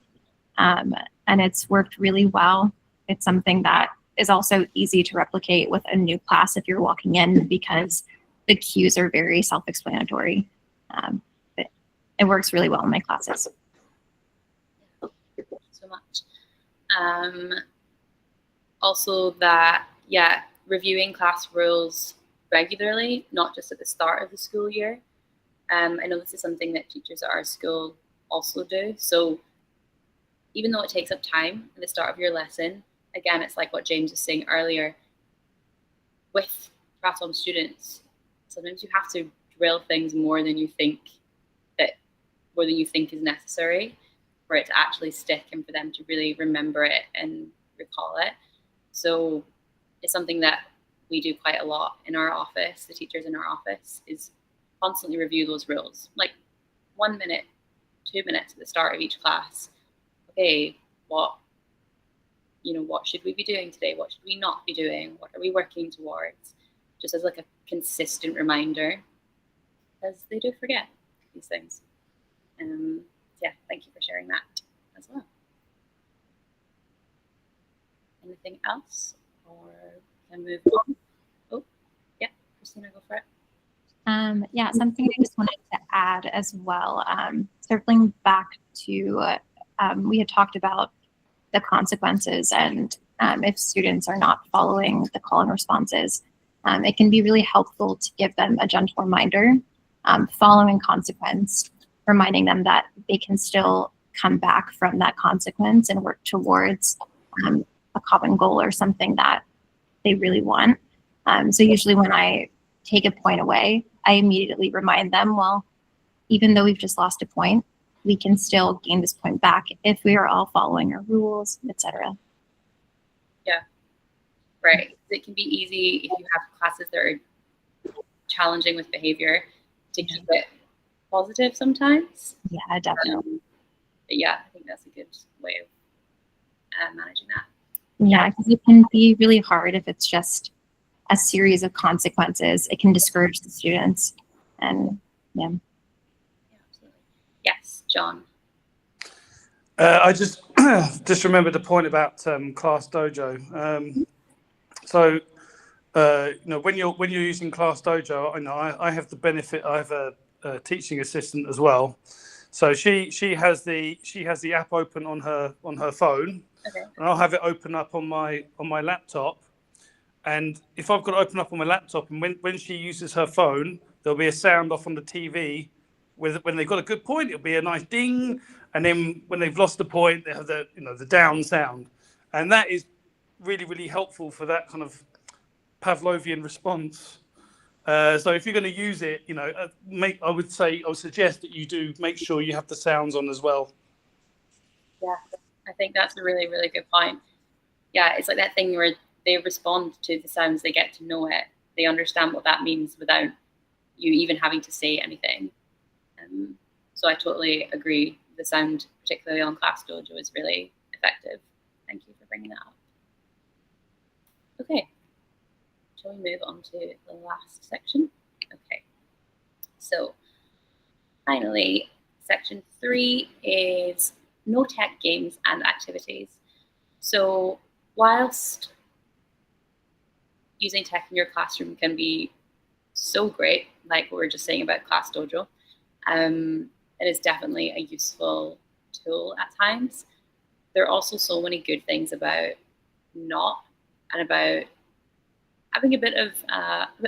And it's worked really well. It's something that is also easy to replicate with a new class if you're walking in, because the cues are very self-explanatory. It works really well in my classes. Thank you so much. also that, yeah, reviewing class rules regularly, not just at the start of the school year. I know this is something that teachers at our school also do. So even though it takes up time at the start of your lesson, again, it's like what James was saying earlier, with Prathom students, sometimes you have to drill things more than you think is necessary for it to actually stick and for them to really remember it and recall it. So it's something that we do quite a lot in our office. The teachers in our office is constantly review those rules, like 1 minute, 2 minutes at the start of each class. Okay, what should we be doing today? What should we not be doing? What are we working towards? Just as like a consistent reminder, because they do forget these things. Yeah, thank you for sharing that as well. Anything else, or can I move on? Oh, yeah, Christina, go for it. Yeah, something I just wanted to add as well. Circling back to, we had talked about the consequences, and if students are not following the call and responses, it can be really helpful to give them a gentle reminder following consequence, reminding them that they can still come back from that consequence and work towards a common goal or something that they really want. So usually when I take a point away, I immediately remind them, well, even though we've just lost a point, we can still gain this point back if we are all following our rules, etc. Yeah, right. It can be easy if you have classes that are challenging with behavior to keep it positive sometimes. Yeah, definitely. But yeah, I think that's a good way of managing that. Yeah, because it can be really hard if it's just a series of consequences. It can discourage the students. And yeah. Absolutely. Yes, John. I just remembered the point about Class Dojo. So when you're using Class Dojo, I know I have the benefit. I have a teaching assistant as well. So she has the app open on her phone, okay, and I'll have it open up on my laptop. And if I've got it open up on my laptop, and when she uses her phone, there'll be a sound off on the TV. When they've got a good point, it'll be a nice ding, and then when they've lost the point, they have the down sound, and that is really, really helpful for that kind of Pavlovian response. So if you're going to use it, I would suggest that you do make sure you have the sounds on as well. Yeah, I think that's a really, really good point. Yeah, it's like that thing where they respond to the sounds, they get to know it, they understand what that means without you even having to say anything. So I totally agree. The sound, particularly on Class Dojo, is really effective. Thank you for bringing that up. Okay, shall we move on to the last section? Okay, so finally, section 3 is no tech games and activities. So whilst using tech in your classroom can be so great, like we were just saying about Class Dojo, it is definitely a useful tool at times. There are also so many good things about not, and about having a bit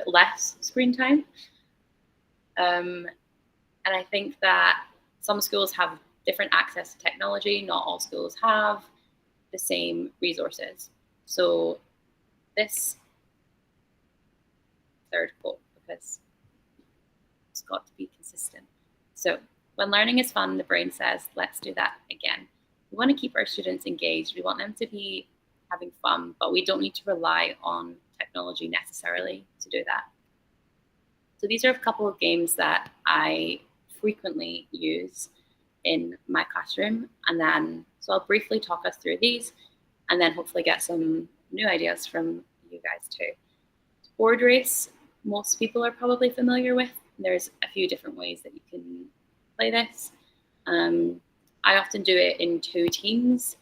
less screen time. And I think that some schools have different access to technology. Not all schools have the same resources. So this third quote, because it's got to be consistent. So when learning is fun, the brain says, let's do that again. We want to keep our students engaged. We want them to be having fun, but we don't need to rely on technology necessarily to do that. So these are a couple of games that I frequently use in my classroom. So I'll briefly talk us through these and then hopefully get some new ideas from you guys too. Board race, most people are probably familiar with. There's a few different ways that you can play this. I often do it in 2 teams,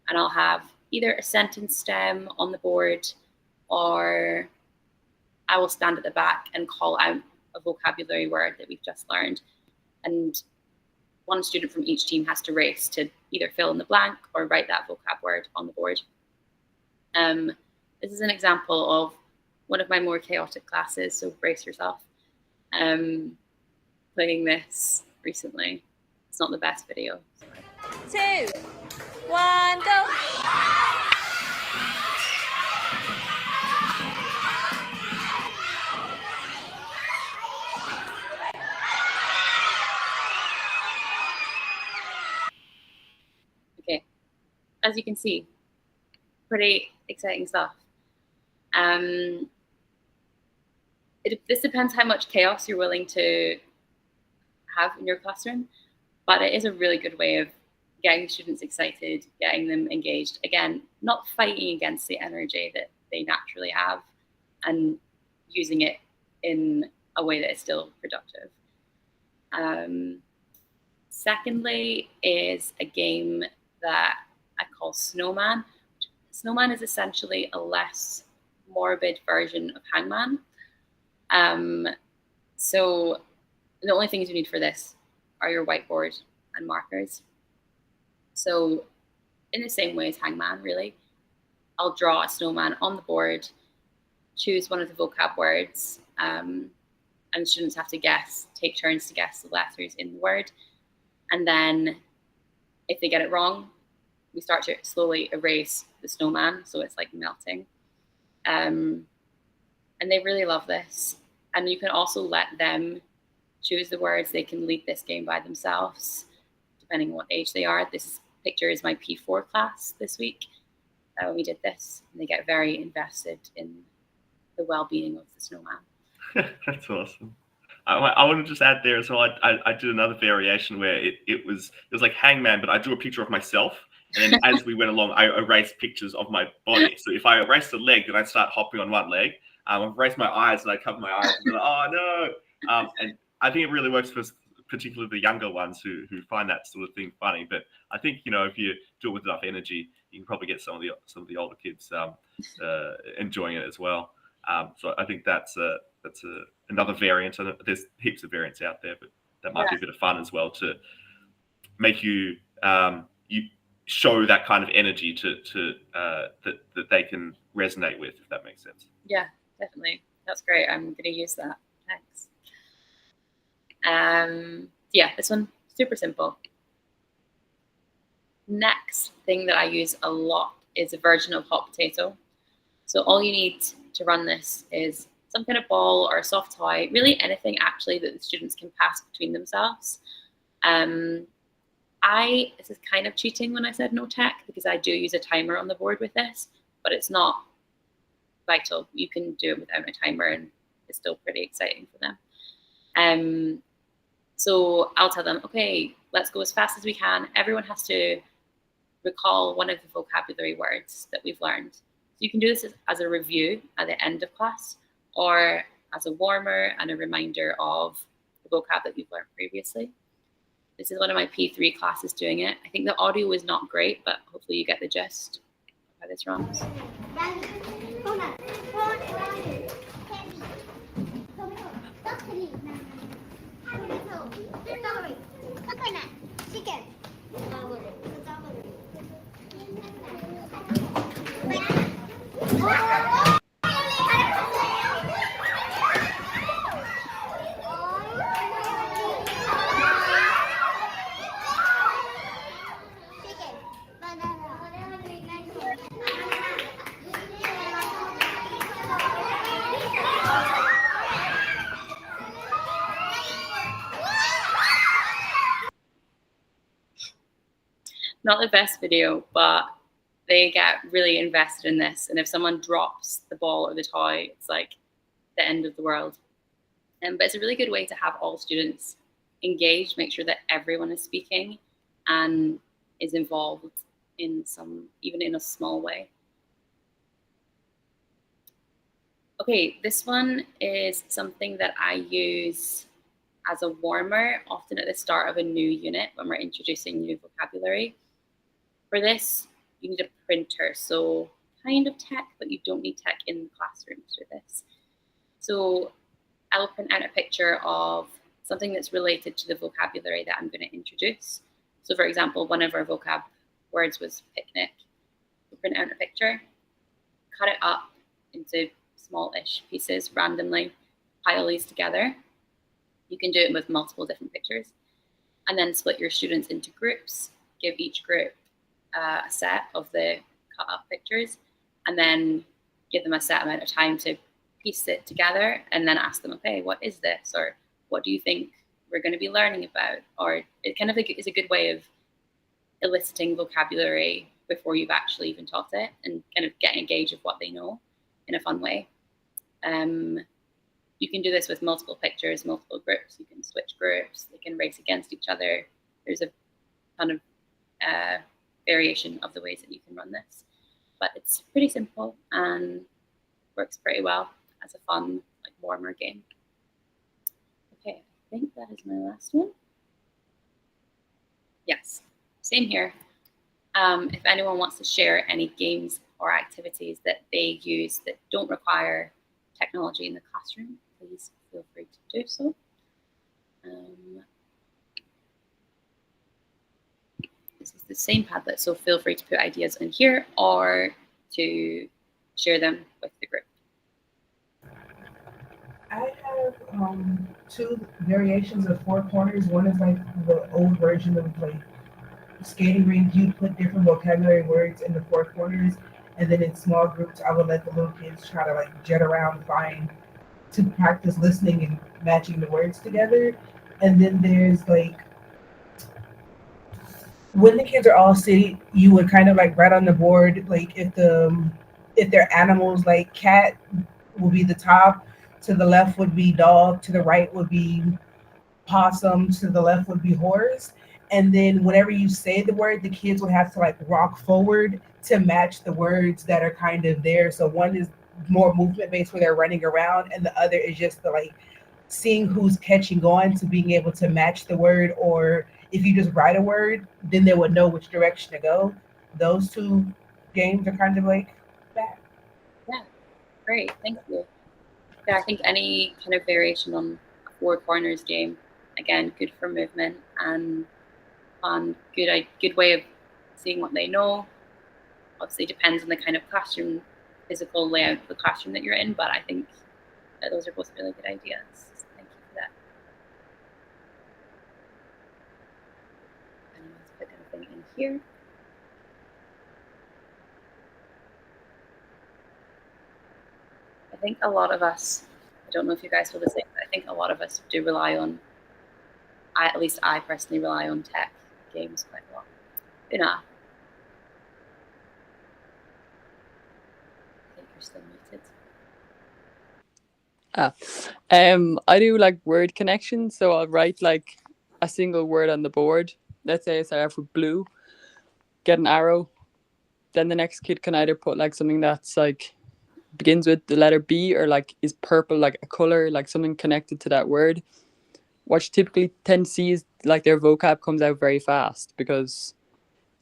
and I'll have either a sentence stem on the board, or I will stand at the back and call out a vocabulary word that we've just learned. And one student from each team has to race to either fill in the blank or write that vocab word on the board. this is an example of one of my more chaotic classes, so brace yourself. Playing this recently. It's not the best video. 2, 1, go! Okay, as you can see, pretty exciting stuff. This depends how much chaos you're willing to have in your classroom, but it is a really good way of getting students excited, getting them engaged. Again, not fighting against the energy that they naturally have and using it in a way that is still productive. Secondly is a game that I call Snowman. Snowman is essentially a less morbid version of Hangman. So the only things you need for this are your whiteboard and markers. So in the same way as Hangman, really, I'll draw a snowman on the board, choose one of the vocab words, and students have to guess, take turns to guess the letters in the word. And then if they get it wrong, we start to slowly erase the snowman, so it's like melting. And they really love this. And you can also let them choose the words. They can lead this game by themselves, depending on what age they are. This picture is my P4 class this week. We did this, and they get very invested in the well-being of the snowman. That's awesome. I want to just add there as well. I did another variation where it was like Hangman, but I drew a picture of myself, and then as we went along, I erased pictures of my body. So if I erased a leg, then I'd start hopping on one leg. I erased my eyes, and I cover my eyes, and be like, oh no. And I think it really works for particularly the younger ones who find that sort of thing funny. But I think, you know, if you do it with enough energy, you can probably get some of the older kids enjoying it as well. So I think that's another variant. There's heaps of variants out there, but that might be a bit of fun as well to make you show that kind of energy that they can resonate with, if that makes sense. Yeah, definitely. That's great. I'm going to use that. Thanks. Yeah, this one, super simple. Next thing that I use a lot is a version of hot potato. So all you need to run this is some kind of ball or a soft toy, really anything actually that the students can pass between themselves. This is kind of cheating when I said no tech, because I do use a timer on the board with this, but it's not vital. You can do it without a timer and it's still pretty exciting for them. So I'll tell them, okay, let's go as fast as we can. Everyone has to recall one of the vocabulary words that we've learned. So you can do this as a review at the end of class, or as a warmer and a reminder of the vocab that you've learned previously. This is one of my P3 classes doing it. I think the audio is not great, but hopefully you get the gist of how this runs. Not the best video, but they get really invested in this. And if someone drops the ball or the toy, it's like the end of the world. But it's a really good way to have all students engaged, make sure that everyone is speaking and is involved in even in a small way. Okay, this one is something that I use as a warmer, often at the start of a new unit when we're introducing new vocabulary. For this, you need a printer, so kind of tech, but you don't need tech in the classroom to do this. So I'll print out a picture of something that's related to the vocabulary that I'm going to introduce. So for example, one of our vocab words was picnic. We'll print out a picture, cut it up into small-ish pieces randomly, pile these together. You can do it with multiple different pictures, and then split your students into groups, give each group a set of the cut up pictures, and then give them a set amount of time to piece it together, and then ask them, okay, what is this? Or what do you think we're going to be learning about? Or it kind of is a good way of eliciting vocabulary before you've actually even taught it, and kind of getting a gauge of what they know in a fun way. You can do this with multiple pictures, multiple groups. You can switch groups. They can race against each other. There's a ton of variation of the ways that you can run this, but it's pretty simple and works pretty well as a fun, like, warmer game. Okay, I think that is my last one. Yes, same here. If anyone wants to share any games or activities that they use that don't require technology in the classroom, please feel free to do so. This is the same Padlet, so feel free to put ideas in here or to share them with the group. I have two variations of four corners. One is like the old version of like skating rink. You put different vocabulary words in the four corners, and then in small groups, I would let the little kids try to like jet around, to practice listening and matching the words together. And then there's like, when the kids are all sitting, you would kind of like write on the board, like if they're animals, like cat will be the top, to the left would be dog, to the right would be possum, to the left would be horse. And then whenever you say the word, the kids would have to like walk forward to match the words that are kind of there. So one is more movement based where they're running around, and the other is just the like seeing who's catching on to being able to match the word. Or if you just write a word, then they would know which direction to go. Those two games are kind of like that. Yeah, great, thank you. Yeah, I think any kind of variation on a four corners game, again, good for movement and fun, good way of seeing what they know. Obviously depends on the kind of classroom, physical layout of the classroom that you're in, but I think that those are both really good ideas. Thank you for that. And let's put anything in here. I think a lot of us, I don't know if you guys feel the same, but I think a lot of us do rely on, at least I personally rely on tech games quite a lot. You know, I think you're still muted. I do like word connections, so I'll write like a single word on the board. Let's say I start off with blue, get an arrow, then the next kid can either put like something that's like begins with the letter B or like is purple, like a color, like something connected to that word. What you typically tend to see is like their vocab comes out very fast, because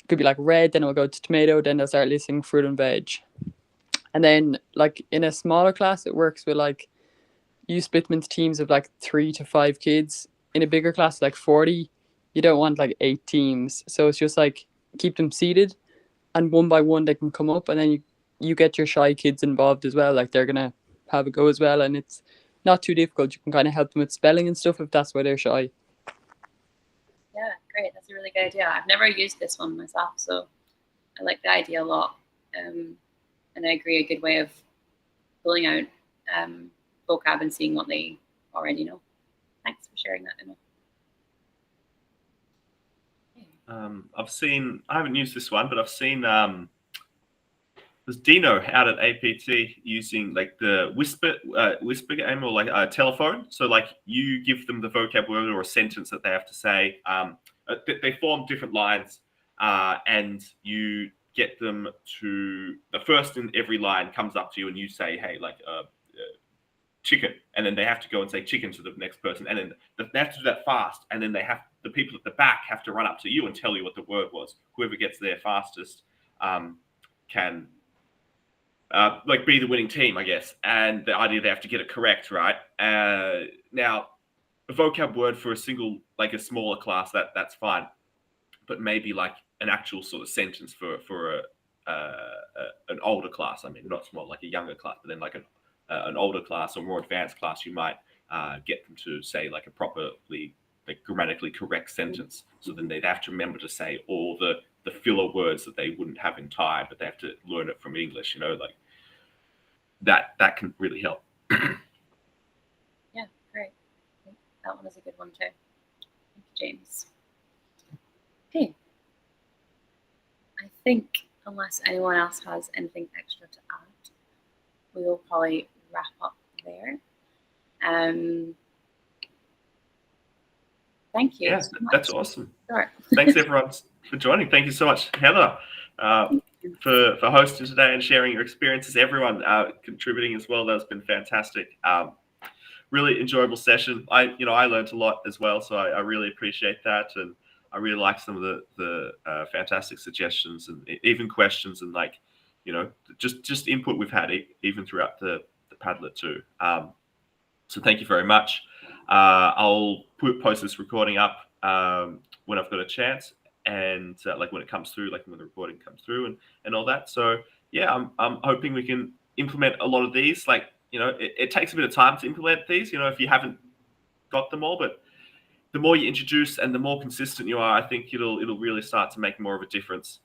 it could be like red, then it'll go to tomato, then they'll start listing fruit and veg. And then like in a smaller class, it works with like you split them into teams of like 3 to 5 kids. In a bigger class, like 40, you don't want like 8 teams. So it's just like keep them seated, and one by one they can come up, and then you get your shy kids involved as well. Like they're gonna have a go as well, and it's not too difficult. You can kind of help them with spelling and stuff if that's why they're shy. Yeah, great. That's a really good idea. I've never used this one myself, so I like the idea a lot. And I agree, a good way of pulling out vocab and seeing what they already know. Thanks for sharing that, Emma. I haven't used this one, but I've seen there's Dino out at APT using like the whisper game, or like a telephone. So like you give them the vocab word or a sentence that they have to say. They form different lines, and you get them to, the first in every line comes up to you and you say, hey, like chicken, and then they have to go and say chicken to the next person, and then they have to do that fast, and then the people at the back have to run up to you and tell you what the word was. Whoever gets there fastest can like be the winning team, I guess. And the idea, they have to get it correct, right? Now, a vocab word for a single, like a smaller class, that's fine, but maybe like an actual sort of sentence for a an older class. I mean, not small, like a younger class, but then like an older class or more advanced class, you might get them to say like a properly, like grammatically correct sentence. So then they'd have to remember to say all the filler words that they wouldn't have in Thai, but they have to learn it from English, you know, like that can really help. Yeah, great. I think that one is a good one too. Thank you, James. Okay. I think unless anyone else has anything extra to add, we will probably wrap up there. Thank you. Yeah, so much. that's awesome. Sure. Thanks everyone for joining. Thank you so much, Heather, for hosting today and sharing your experiences. Everyone contributing as well. That's been fantastic. Really enjoyable session. I learned a lot as well, so I really appreciate that, and I really like some of the fantastic suggestions and even questions and like, you know, just input we've had even throughout the Padlet too. So thank you very much. I'll post this recording up when I've got a chance, and like when it comes through, like when the recording comes through and all that. So yeah, I'm hoping we can implement a lot of these. Like, you know, it takes a bit of time to implement these, you know, if you haven't got them all, but the more you introduce and the more consistent you are, I think it'll really start to make more of a difference.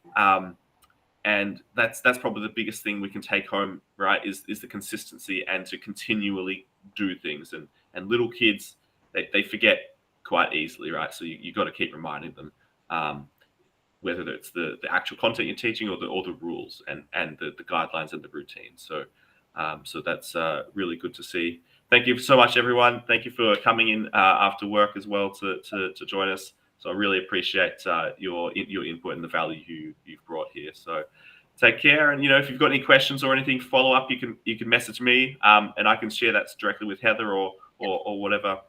And that's probably the biggest thing we can take home, right? Is the consistency and to continually do things. And little kids, they forget quite easily, right? So you got to keep reminding them, whether it's the actual content you're teaching or the rules and the guidelines and the routines. So so that's really good to see. Thank you so much, everyone. Thank you for coming in after work as well to join us. So I really appreciate your input and the value you've brought here. So take care, and you know, if you've got any questions or anything follow up, you can message me, and I can share that directly with Heather or whatever.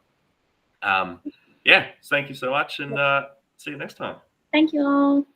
Yeah, thank you so much, and see you next time. Thank you all.